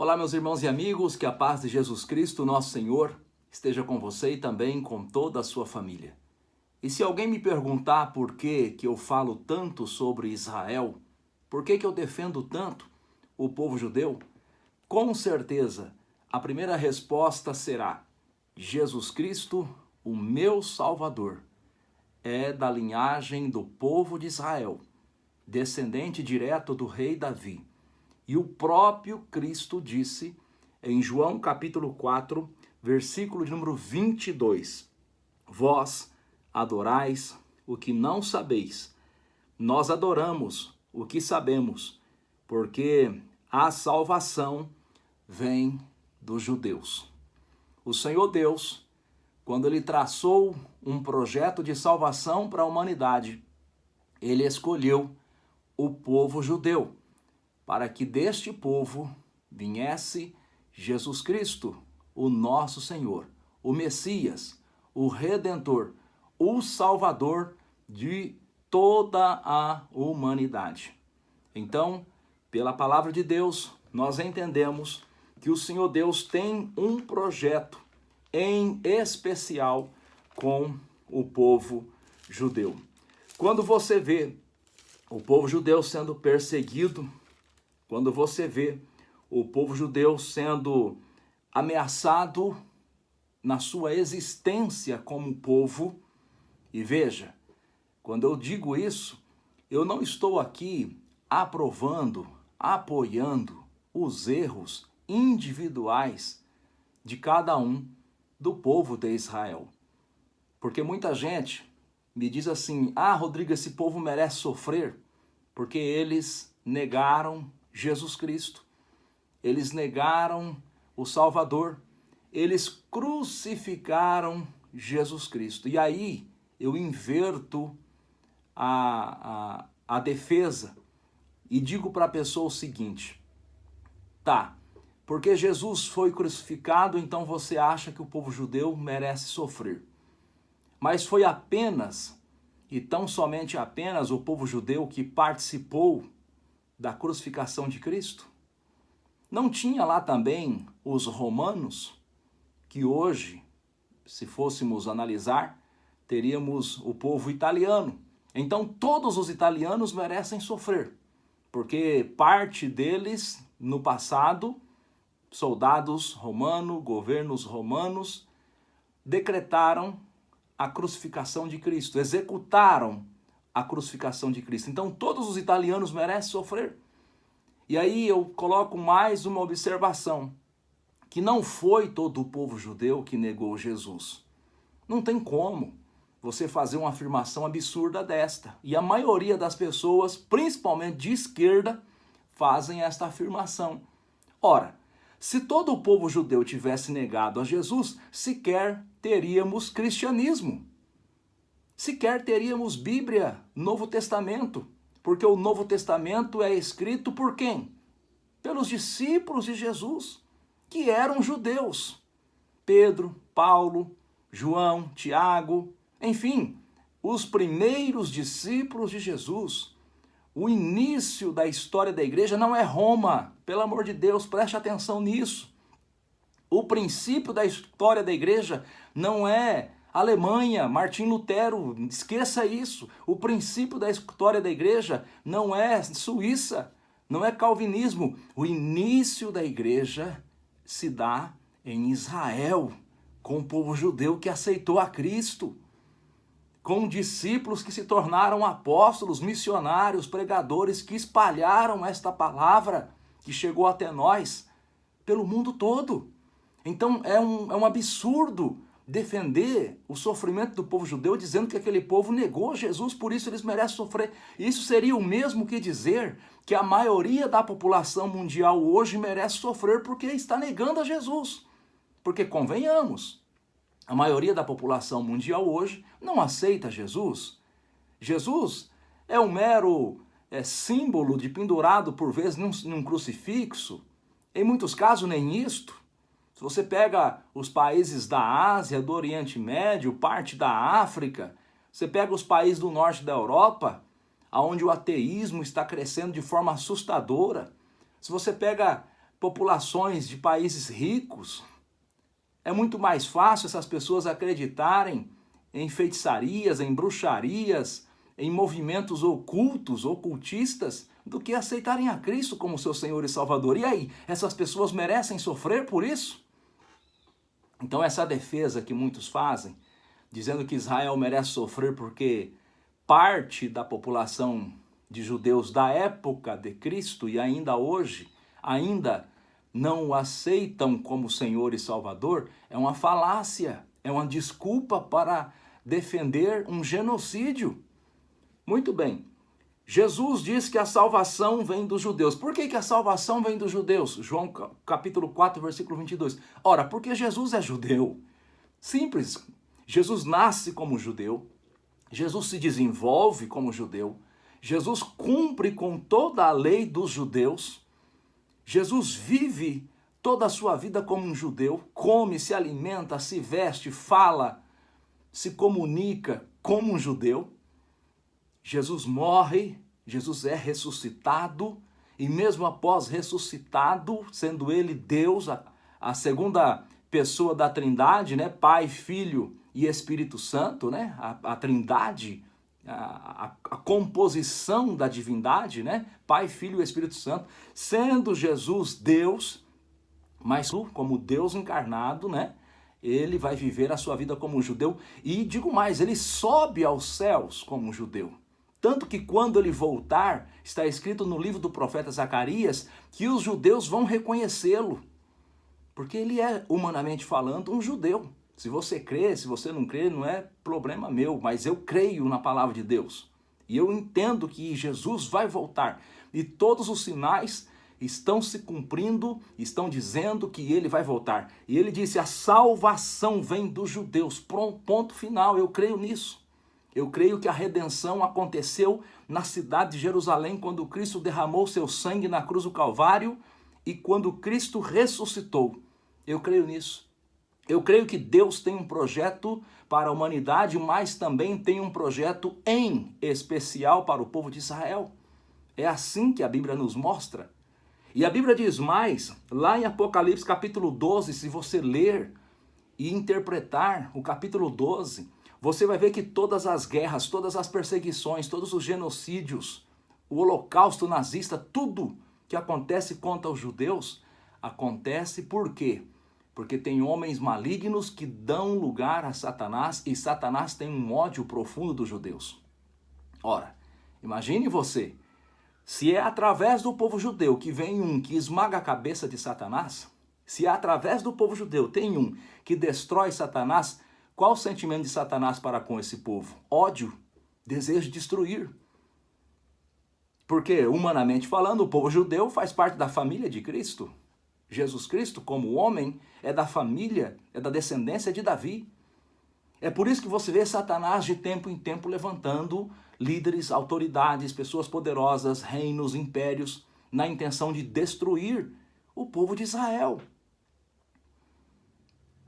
Olá, meus irmãos e amigos, que a paz de Jesus Cristo, nosso Senhor, esteja com você e também com toda a sua família. E se alguém me perguntar por que eu falo tanto sobre Israel, por que eu defendo tanto o povo judeu, com certeza a primeira resposta será: Jesus Cristo, o meu Salvador, é da linhagem do povo de Israel, descendente direto do rei Davi. E o próprio Cristo disse em João capítulo 4, versículo de número 22, vós adorais o que não sabeis, nós adoramos o que sabemos, porque a salvação vem dos judeus. O Senhor Deus, quando ele traçou um projeto de salvação para a humanidade, ele escolheu o povo judeu, para que deste povo viesse Jesus Cristo, o nosso Senhor, o Messias, o Redentor, o Salvador de toda a humanidade. Então, pela palavra de Deus, nós entendemos que o Senhor Deus tem um projeto em especial com o povo judeu. Quando você vê o povo judeu sendo perseguido, quando você vê o povo judeu sendo ameaçado na sua existência como povo, e veja, quando eu digo isso, eu não estou aqui aprovando, apoiando os erros individuais de cada um do povo de Israel. Porque muita gente me diz assim: Rodrigo, esse povo merece sofrer porque eles negaram Jesus Cristo, eles negaram o Salvador, eles crucificaram Jesus Cristo. E aí eu inverto a defesa e digo para a pessoa o seguinte: tá, porque Jesus foi crucificado, então você acha que o povo judeu merece sofrer. Mas foi apenas, e tão somente apenas, o povo judeu que participou da crucificação de Cristo? Não tinha lá também os romanos, que hoje, se fôssemos analisar, teríamos o povo italiano. Então todos os italianos merecem sofrer, porque parte deles, no passado, soldados romanos, governos romanos, decretaram a crucificação de Cristo, executaram a crucificação de Cristo. Então todos os italianos merecem sofrer. E aí eu coloco mais uma observação, que não foi todo o povo judeu que negou Jesus. Não tem como você fazer uma afirmação absurda desta. E a maioria das pessoas, principalmente de esquerda, fazem esta afirmação. Ora, se todo o povo judeu tivesse negado a Jesus, sequer teríamos cristianismo. Sequer teríamos Bíblia, Novo Testamento, porque o Novo Testamento é escrito por quem? Pelos discípulos de Jesus, que eram judeus. Pedro, Paulo, João, Tiago, enfim, os primeiros discípulos de Jesus. O início da história da igreja não é Roma, pelo amor de Deus, preste atenção nisso. O princípio da história da igreja não é Alemanha, Martim Lutero, esqueça isso. O princípio da história da igreja não é Suíça, não é calvinismo. O início da igreja se dá em Israel, com o povo judeu que aceitou a Cristo, com discípulos que se tornaram apóstolos, missionários, pregadores que espalharam esta palavra que chegou até nós pelo mundo todo. Então é um absurdo defender o sofrimento do povo judeu dizendo que aquele povo negou Jesus, por isso eles merecem sofrer. Isso seria o mesmo que dizer que a maioria da população mundial hoje merece sofrer porque está negando a Jesus. Porque convenhamos, a maioria da população mundial hoje não aceita Jesus. Jesus é um mero símbolo de pendurado por vezes num crucifixo. Em muitos casos nem isto. Se você pega os países da Ásia, do Oriente Médio, parte da África, você pega os países do norte da Europa, onde o ateísmo está crescendo de forma assustadora. Se você pega populações de países ricos. É muito mais fácil essas pessoas acreditarem em feitiçarias, em bruxarias, em movimentos ocultos, ocultistas, do que aceitarem a Cristo como seu Senhor e Salvador. E aí, essas pessoas merecem sofrer por isso? Então essa defesa que muitos fazem, dizendo que Israel merece sofrer porque parte da população de judeus da época de Cristo e ainda hoje, ainda não o aceitam como Senhor e Salvador, é uma falácia, é uma desculpa para defender um genocídio. Muito bem, Jesus diz que a salvação vem dos judeus. Por que a salvação vem dos judeus? João capítulo 4, versículo 22. Ora, porque Jesus é judeu. Simples. Jesus nasce como judeu. Jesus se desenvolve como judeu. Jesus cumpre com toda a lei dos judeus. Jesus vive toda a sua vida como um judeu. Come, se alimenta, se veste, fala, se comunica como um judeu. Jesus morre, Jesus é ressuscitado, e mesmo após ressuscitado, sendo ele Deus, a segunda pessoa da Trindade, né? Pai, Filho e Espírito Santo, né? A Trindade, a composição da divindade, né? Pai, Filho e Espírito Santo, sendo Jesus Deus, mas como Deus encarnado, né? Ele vai viver a sua vida como um judeu, e digo mais, ele sobe aos céus como um judeu. Tanto que quando ele voltar, está escrito no livro do profeta Zacarias, que os judeus vão reconhecê-lo. Porque ele é, humanamente falando, um judeu. Se você crê, se você não crê, não é problema meu, mas eu creio na palavra de Deus. E eu entendo que Jesus vai voltar. E todos os sinais estão se cumprindo, estão dizendo que ele vai voltar. E ele disse, a salvação vem dos judeus. Ponto final, eu creio nisso. Eu creio que a redenção aconteceu na cidade de Jerusalém quando Cristo derramou seu sangue na cruz do Calvário e quando Cristo ressuscitou. Eu creio nisso. Eu creio que Deus tem um projeto para a humanidade, mas também tem um projeto em especial para o povo de Israel. É assim que a Bíblia nos mostra. E a Bíblia diz mais, lá em Apocalipse capítulo 12, se você ler e interpretar o capítulo 12, você vai ver que todas as guerras, todas as perseguições, todos os genocídios, o holocausto nazista, tudo que acontece contra os judeus, acontece por quê? Porque tem homens malignos que dão lugar a Satanás e Satanás tem um ódio profundo dos judeus. Ora, imagine você, se é através do povo judeu que vem um que esmaga a cabeça de Satanás, se é através do povo judeu tem um que destrói Satanás, qual o sentimento de Satanás para com esse povo? Ódio, desejo de destruir. Porque, humanamente falando, o povo judeu faz parte da família de Cristo. Jesus Cristo, como homem, é da família, é da descendência de Davi. É por isso que você vê Satanás de tempo em tempo levantando líderes, autoridades, pessoas poderosas, reinos, impérios, na intenção de destruir o povo de Israel.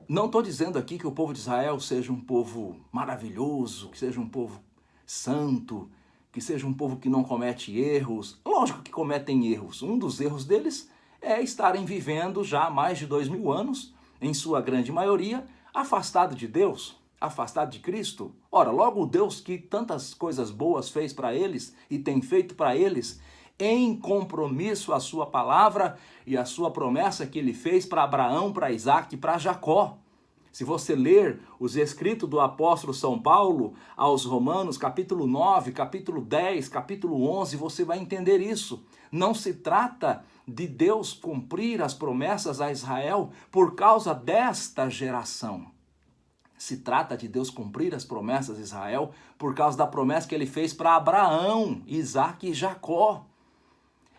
Não estou dizendo aqui que o povo de Israel seja um povo maravilhoso, que seja um povo santo, que seja um povo que não comete erros. Lógico que cometem erros. Um dos erros deles é estarem vivendo já há mais de 2000 anos, em sua grande maioria, afastado de Deus, afastado de Cristo. Ora, logo o Deus que tantas coisas boas fez para eles e tem feito para eles, em compromisso a sua palavra e a sua promessa que ele fez para Abraão, para Isaac e para Jacó. Se você ler os escritos do apóstolo São Paulo aos Romanos, capítulo 9, capítulo 10, capítulo 11, você vai entender isso. Não se trata de Deus cumprir as promessas a Israel por causa desta geração. Se trata de Deus cumprir as promessas a Israel por causa da promessa que ele fez para Abraão, Isaac e Jacó.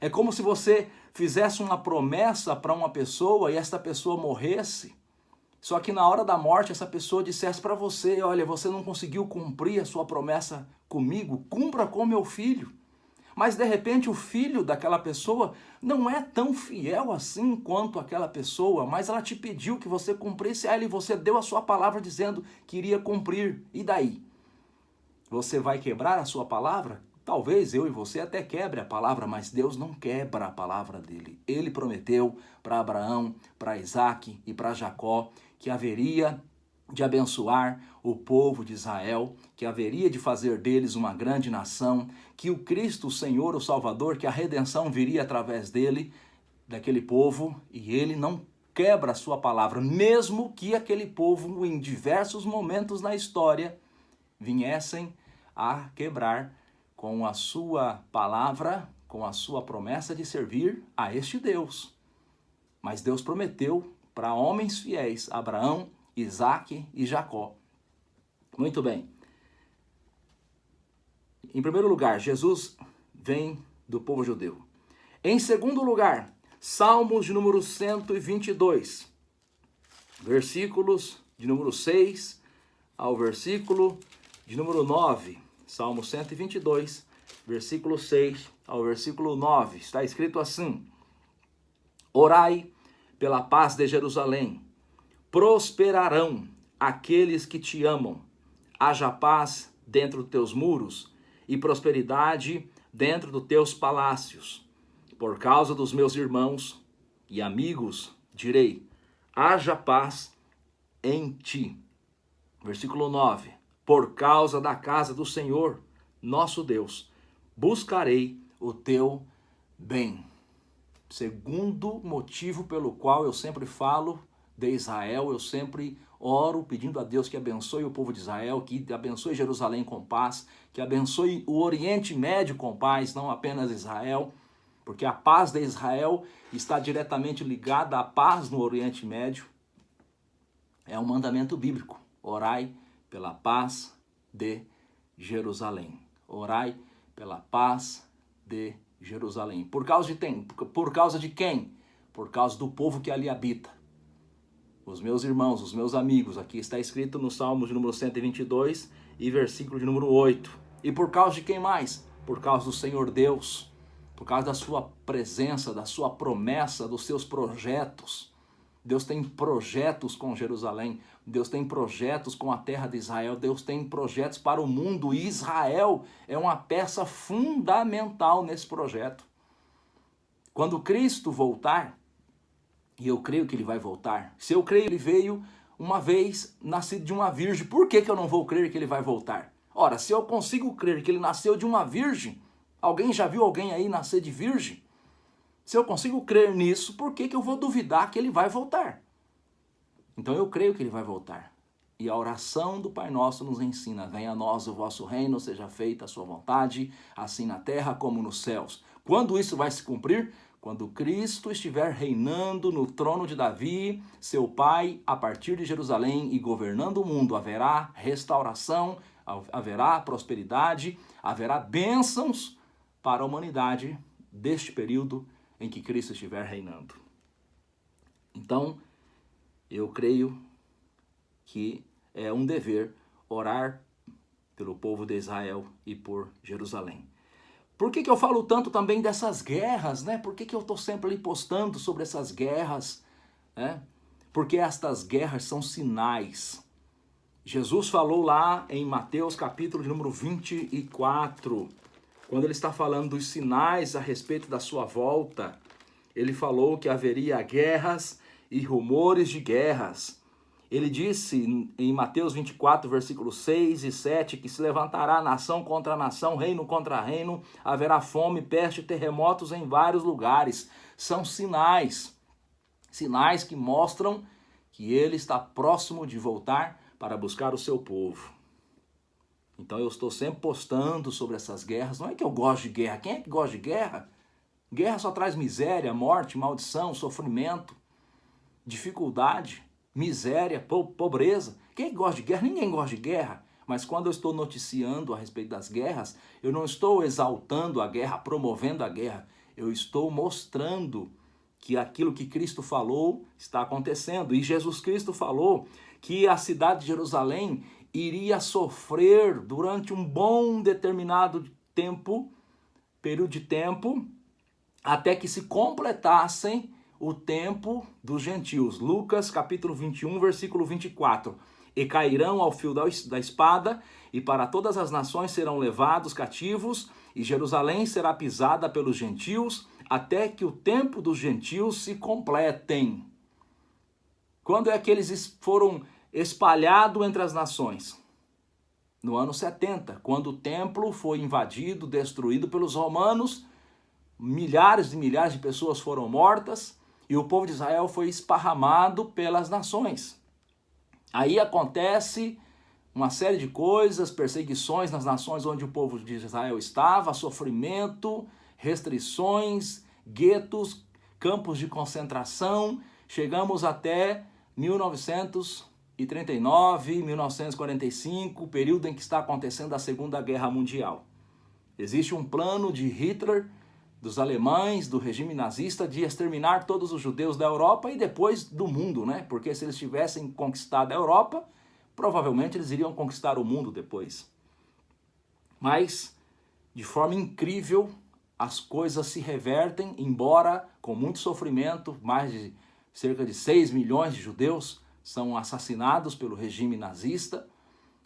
É como se você fizesse uma promessa para uma pessoa e esta pessoa morresse. Só que na hora da morte essa pessoa dissesse para você, olha, você não conseguiu cumprir a sua promessa comigo, cumpra com meu filho. Mas de repente o filho daquela pessoa não é tão fiel assim quanto aquela pessoa, mas ela te pediu que você cumprisse ela e você deu a sua palavra dizendo que iria cumprir. E daí? Você vai quebrar a sua palavra? Talvez eu e você até quebre a palavra, mas Deus não quebra a palavra dele. Ele prometeu para Abraão, para Isaac e para Jacó que haveria de abençoar o povo de Israel, que haveria de fazer deles uma grande nação, que o Cristo, o Senhor, o Salvador, que a redenção viria através dele, daquele povo, e ele não quebra a sua palavra, mesmo que aquele povo, em diversos momentos na história, viessem a quebrar com a sua palavra, com a sua promessa de servir a este Deus. Mas Deus prometeu para homens fiéis, Abraão, Isaac e Jacó. Muito bem. Em primeiro lugar, Jesus vem do povo judeu. Em segundo lugar, Salmos de número 122, versículos de número 6 ao versículo de número 9. Salmo 122, versículo 6 ao versículo 9. Está escrito assim: Orai pela paz de Jerusalém. Prosperarão aqueles que te amam. Haja paz dentro dos teus muros e prosperidade dentro dos teus palácios. Por causa dos meus irmãos e amigos, direi: haja paz em ti. Versículo 9. Por causa da casa do Senhor, nosso Deus, buscarei o teu bem. Segundo motivo pelo qual eu sempre falo de Israel, eu sempre oro pedindo a Deus que abençoe o povo de Israel, que abençoe Jerusalém com paz, que abençoe o Oriente Médio com paz, não apenas Israel, porque a paz de Israel está diretamente ligada à paz no Oriente Médio. É um mandamento bíblico. Orai pela paz de Jerusalém. Orai pela paz de Jerusalém. Por causa de quem? Por causa do povo que ali habita. Os meus irmãos, os meus amigos. Aqui está escrito no Salmo de número 122 e versículo de número 8. E por causa de quem mais? Por causa do Senhor Deus. Por causa da sua presença, da sua promessa, dos seus projetos. Deus tem projetos com Jerusalém, Deus tem projetos com a terra de Israel, Deus tem projetos para o mundo, e Israel é uma peça fundamental nesse projeto. Quando Cristo voltar, e eu creio que ele vai voltar, se eu creio que ele veio uma vez nascido de uma virgem, por que eu não vou crer que ele vai voltar? Ora, se eu consigo crer que ele nasceu de uma virgem, alguém já viu alguém aí nascer de virgem? Se eu consigo crer nisso, por que eu vou duvidar que ele vai voltar? Então eu creio que ele vai voltar. E a oração do Pai Nosso nos ensina: venha a nós o vosso reino, seja feita a sua vontade, assim na terra como nos céus. Quando isso vai se cumprir? Quando Cristo estiver reinando no trono de Davi, seu pai, a partir de Jerusalém, e governando o mundo, haverá restauração, haverá prosperidade, haverá bênçãos para a humanidade deste período em que Cristo estiver reinando. Então, eu creio que é um dever orar pelo povo de Israel e por Jerusalém. Por que eu falo tanto também dessas guerras, né? Por que eu estou sempre ali postando sobre essas guerras, né? Porque estas guerras são sinais. Jesus falou lá em Mateus capítulo de número 24, quando ele está falando dos sinais a respeito da sua volta, ele falou que haveria guerras e rumores de guerras. Ele disse em Mateus 24, versículos 6 e 7, que se levantará nação contra nação, reino contra reino, haverá fome, peste e terremotos em vários lugares. São sinais, sinais que mostram que ele está próximo de voltar para buscar o seu povo. Então eu estou sempre postando sobre essas guerras. Não é que eu gosto de guerra. Quem é que gosta de guerra? Guerra só traz miséria, morte, maldição, sofrimento, dificuldade, miséria, pobreza. Quem é que gosta de guerra? Ninguém gosta de guerra. Mas quando eu estou noticiando a respeito das guerras, eu não estou exaltando a guerra, promovendo a guerra. Eu estou mostrando que aquilo que Cristo falou está acontecendo. E Jesus Cristo falou que a cidade de Jerusalém iria sofrer durante um bom determinado período de tempo, até que se completassem o tempo dos gentios. Lucas capítulo 21, versículo 24. e cairão ao fio da espada, e para todas as nações serão levados cativos, e Jerusalém será pisada pelos gentios, até que o tempo dos gentios se completem. Quando é que eles foram espalhados entre as nações? No ano 70, quando o templo foi invadido, destruído pelos romanos, milhares e milhares de pessoas foram mortas, e o povo de Israel foi esparramado pelas nações. Aí acontece uma série de coisas, perseguições nas nações onde o povo de Israel estava, sofrimento, restrições, guetos, campos de concentração. Chegamos até 1939, 1945, período em que está acontecendo a Segunda Guerra Mundial. Existe um plano de Hitler, dos alemães, do regime nazista, de exterminar todos os judeus da Europa e depois do mundo, né? Porque se eles tivessem conquistado a Europa, provavelmente eles iriam conquistar o mundo depois. Mas, de forma incrível, as coisas se revertem, embora com muito sofrimento, mais de cerca de 6 milhões de judeus são assassinados pelo regime nazista,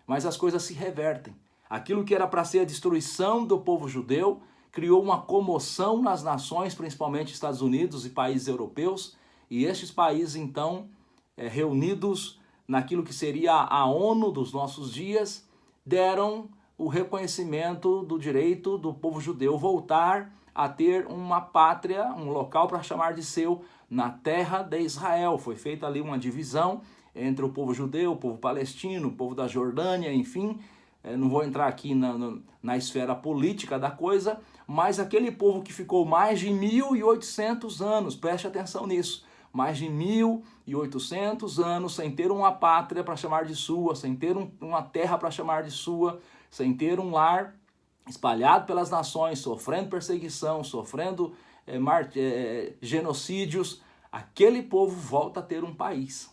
mas as coisas se revertem. Aquilo que era para ser a destruição do povo judeu criou uma comoção nas nações, principalmente Estados Unidos e países europeus, e estes países, então, reunidos naquilo que seria a ONU dos nossos dias, deram o reconhecimento do direito do povo judeu voltar a ter uma pátria, um local para chamar de seu, na terra de Israel. Foi feita ali uma divisão entre o povo judeu, o povo palestino, o povo da Jordânia, enfim. Não vou entrar aqui na esfera política da coisa, mas aquele povo que ficou mais de 1.800 anos, preste atenção nisso, mais de 1.800 anos sem ter uma pátria para chamar de sua, sem ter uma terra para chamar de sua, sem ter um lar, espalhado pelas nações, sofrendo perseguição, sofrendo genocídios, aquele povo volta a ter um país.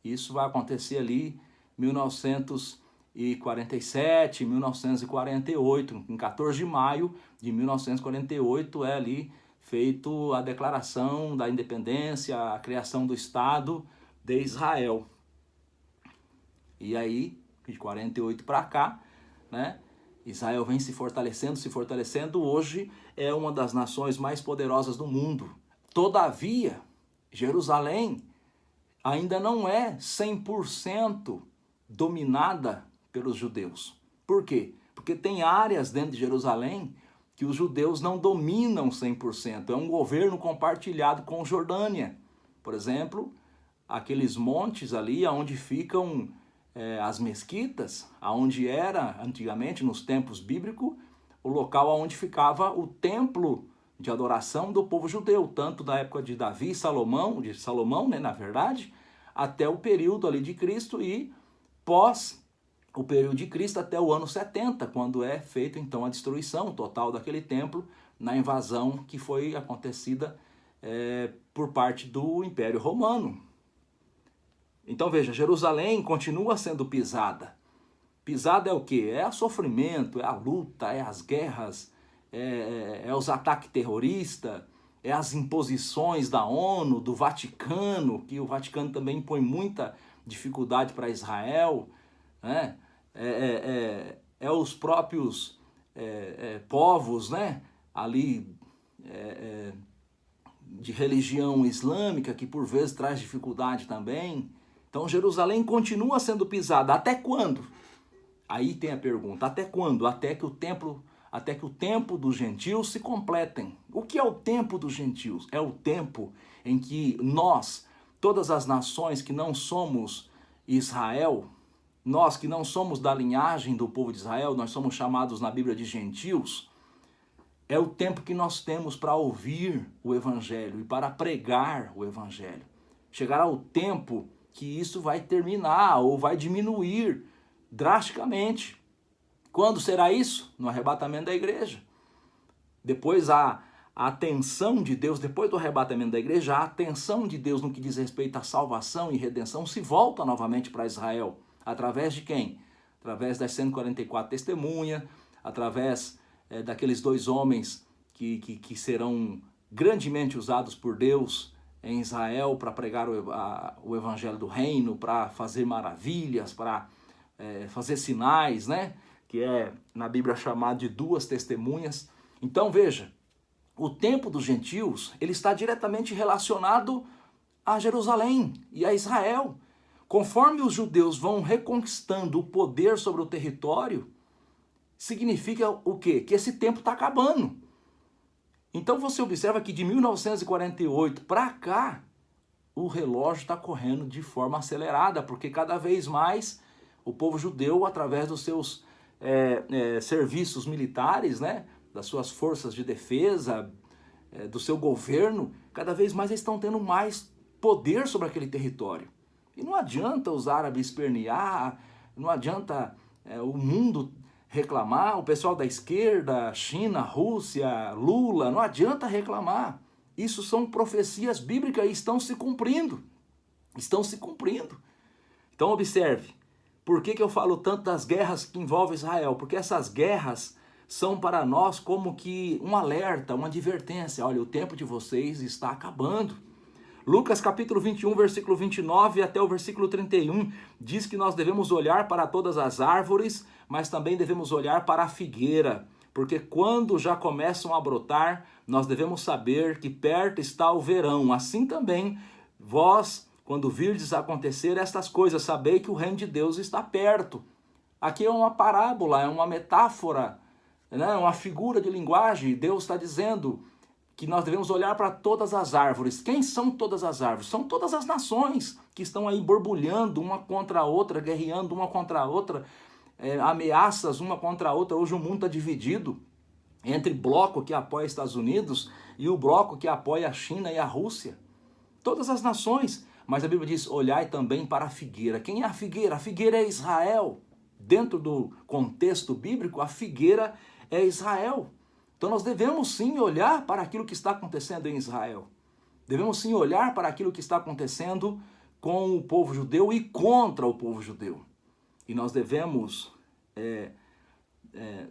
Isso vai acontecer ali em 1947, 1948, em 14 de maio de 1948 é ali feito a declaração da independência, a criação do Estado de Israel. E aí, de 48 para cá, né, Israel vem se fortalecendo, hoje é uma das nações mais poderosas do mundo. Todavia, Jerusalém ainda não é 100% dominada pelos judeus. Por quê? Porque tem áreas dentro de Jerusalém que os judeus não dominam 100%. É um governo compartilhado com Jordânia. Por exemplo, aqueles montes ali onde ficam as mesquitas, aonde era antigamente, nos tempos bíblicos, o local onde ficava o templo de adoração do povo judeu, tanto da época de Davi e Salomão, né, na verdade, até o período ali de Cristo e pós o período de Cristo até o ano 70, quando é feita então a destruição total daquele templo na invasão que foi acontecida por parte do Império Romano. Então veja, Jerusalém continua sendo pisada. Pisada é o quê? É o sofrimento, é a luta, é as guerras, é os ataques terroristas, é as imposições da ONU, do Vaticano, que o Vaticano também impõe muita dificuldade para Israel, né? É os próprios povos, né, ali de religião islâmica, que por vezes traz dificuldade também. Então Jerusalém continua sendo pisada. Até quando? Aí tem a pergunta, até quando? Até que o tempo dos gentios se completem. O que é o tempo dos gentios? É o tempo em que nós, todas as nações que não somos Israel, nós que não somos da linhagem do povo de Israel, nós somos chamados na Bíblia de gentios, é o tempo que nós temos para ouvir o Evangelho e para pregar o Evangelho. Chegará o tempo que isso vai terminar ou vai diminuir drasticamente. Quando será isso? No arrebatamento da igreja. Depois a atenção de Deus, depois do arrebatamento da igreja, a atenção de Deus no que diz respeito à salvação e redenção se volta novamente para Israel. Através de quem? Através das 144 testemunhas, através daqueles 2 homens que serão grandemente usados por Deus em Israel para pregar o evangelho do reino, para fazer maravilhas, para fazer sinais, né? Que é na Bíblia chamado de duas testemunhas. Então veja, o tempo dos gentios ele está diretamente relacionado a Jerusalém e a Israel. Conforme os judeus vão reconquistando o poder sobre o território, significa o quê? Que esse tempo está acabando. Então você observa que de 1948 para cá, o relógio está correndo de forma acelerada, porque cada vez mais o povo judeu, através dos seus serviços militares, né, das suas forças de defesa, do seu governo, cada vez mais eles estão tendo mais poder sobre aquele território. E não adianta os árabes espernear, não adianta o mundo reclamar, o pessoal da esquerda, China, Rússia, Lula, não adianta reclamar. Isso são profecias bíblicas e estão se cumprindo. Estão se cumprindo. Então observe, por que eu falo tanto das guerras que envolvem Israel? Porque essas guerras são para nós como que um alerta, uma advertência. Olha, o tempo de vocês está acabando. Lucas capítulo 21, versículo 29 até o versículo 31, diz que nós devemos olhar para todas as árvores, mas também devemos olhar para a figueira, porque quando já começam a brotar, nós devemos saber que perto está o verão. Assim também, vós, quando virdes acontecer estas coisas, sabei que o reino de Deus está perto. Aqui é uma parábola, é uma metáfora, né? Uma figura de linguagem. Deus está dizendo que nós devemos olhar para todas as árvores. Quem são todas as árvores? São todas as nações que estão aí borbulhando uma contra a outra, guerreando uma contra a outra, ameaças uma contra a outra. Hoje o mundo está dividido entre bloco que apoia os Estados Unidos e o bloco que apoia a China e a Rússia. Todas as nações. Mas a Bíblia diz, olhai também para a figueira. Quem é a figueira? A figueira é Israel. Dentro do contexto bíblico, a figueira é Israel. Então nós devemos sim olhar para aquilo que está acontecendo em Israel. Devemos sim olhar para aquilo que está acontecendo com o povo judeu e contra o povo judeu. E nós devemos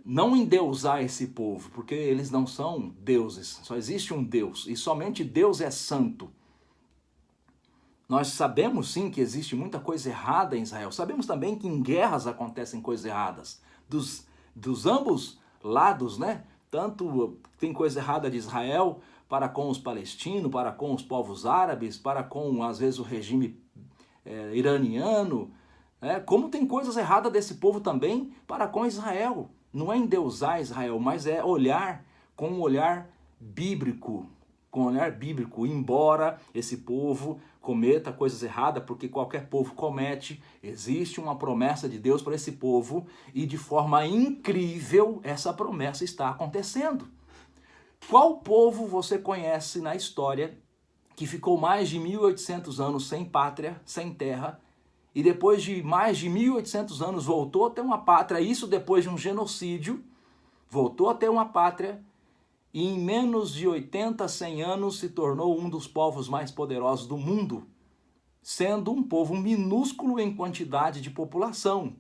não endeusar esse povo, porque eles não são deuses. Só existe um Deus e somente Deus é santo. Nós sabemos sim que existe muita coisa errada em Israel. Sabemos também que em guerras acontecem coisas erradas. Dos ambos lados, né? Tanto tem coisa errada de Israel para com os palestinos, para com os povos árabes, para com, às vezes, o regime iraniano, como tem coisas erradas desse povo também para com Israel. Não é endeusar Israel, mas é olhar com um olhar bíblico, embora esse povo cometa coisas erradas, porque qualquer povo comete, existe uma promessa de Deus para esse povo e de forma incrível essa promessa está acontecendo. Qual povo você conhece na história que ficou mais de 1800 anos sem pátria, sem terra, e depois de mais de 1800 anos voltou a ter uma pátria, isso depois de um genocídio, voltou a ter uma pátria, e em menos de 80, 100 anos se tornou um dos povos mais poderosos do mundo, sendo um povo minúsculo em quantidade de população.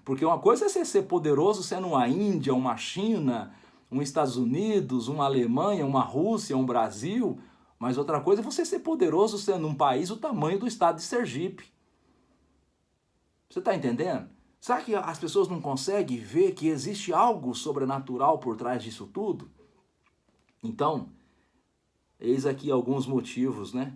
Porque uma coisa é você ser poderoso sendo uma Índia, uma China, um Estados Unidos, uma Alemanha, uma Rússia, um Brasil, mas outra coisa é você ser poderoso sendo um país do tamanho do estado de Sergipe. Você está entendendo? Será que as pessoas não conseguem ver que existe algo sobrenatural por trás disso tudo? Então, eis aqui alguns motivos, né,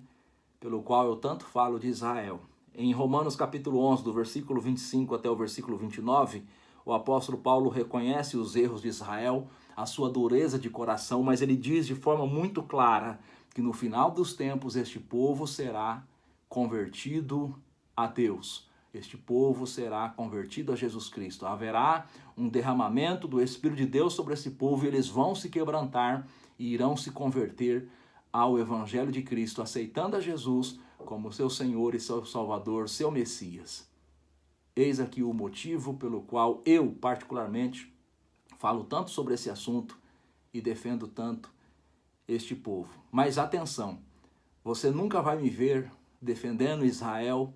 pelo qual eu tanto falo de Israel. Em Romanos capítulo 11, do versículo 25 até o versículo 29, o apóstolo Paulo reconhece os erros de Israel, a sua dureza de coração, mas ele diz de forma muito clara que no final dos tempos este povo será convertido a Deus. Este povo será convertido a Jesus Cristo. Haverá um derramamento do Espírito de Deus sobre esse povo e eles vão se quebrantar e irão se converter ao Evangelho de Cristo, aceitando a Jesus como seu Senhor e seu Salvador, seu Messias. Eis aqui o motivo pelo qual eu, particularmente, falo tanto sobre esse assunto e defendo tanto este povo. Mas atenção, você nunca vai me ver defendendo Israel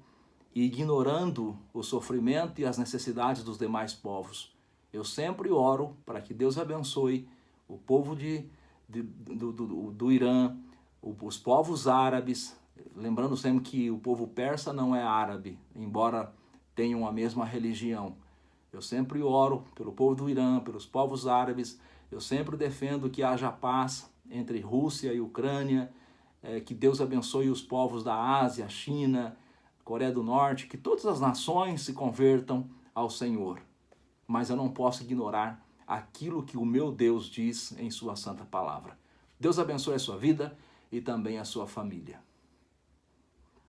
e ignorando o sofrimento e as necessidades dos demais povos. Eu sempre oro para que Deus abençoe o povo do Irã, os povos árabes, lembrando sempre que o povo persa não é árabe, embora tenham a mesma religião. Eu sempre oro pelo povo do Irã, pelos povos árabes, eu sempre defendo que haja paz entre Rússia e Ucrânia, que Deus abençoe os povos da Ásia, China, Coreia do Norte, que todas as nações se convertam ao Senhor. Mas eu não posso ignorar aquilo que o meu Deus diz em sua santa palavra. Deus abençoe a sua vida e também a sua família.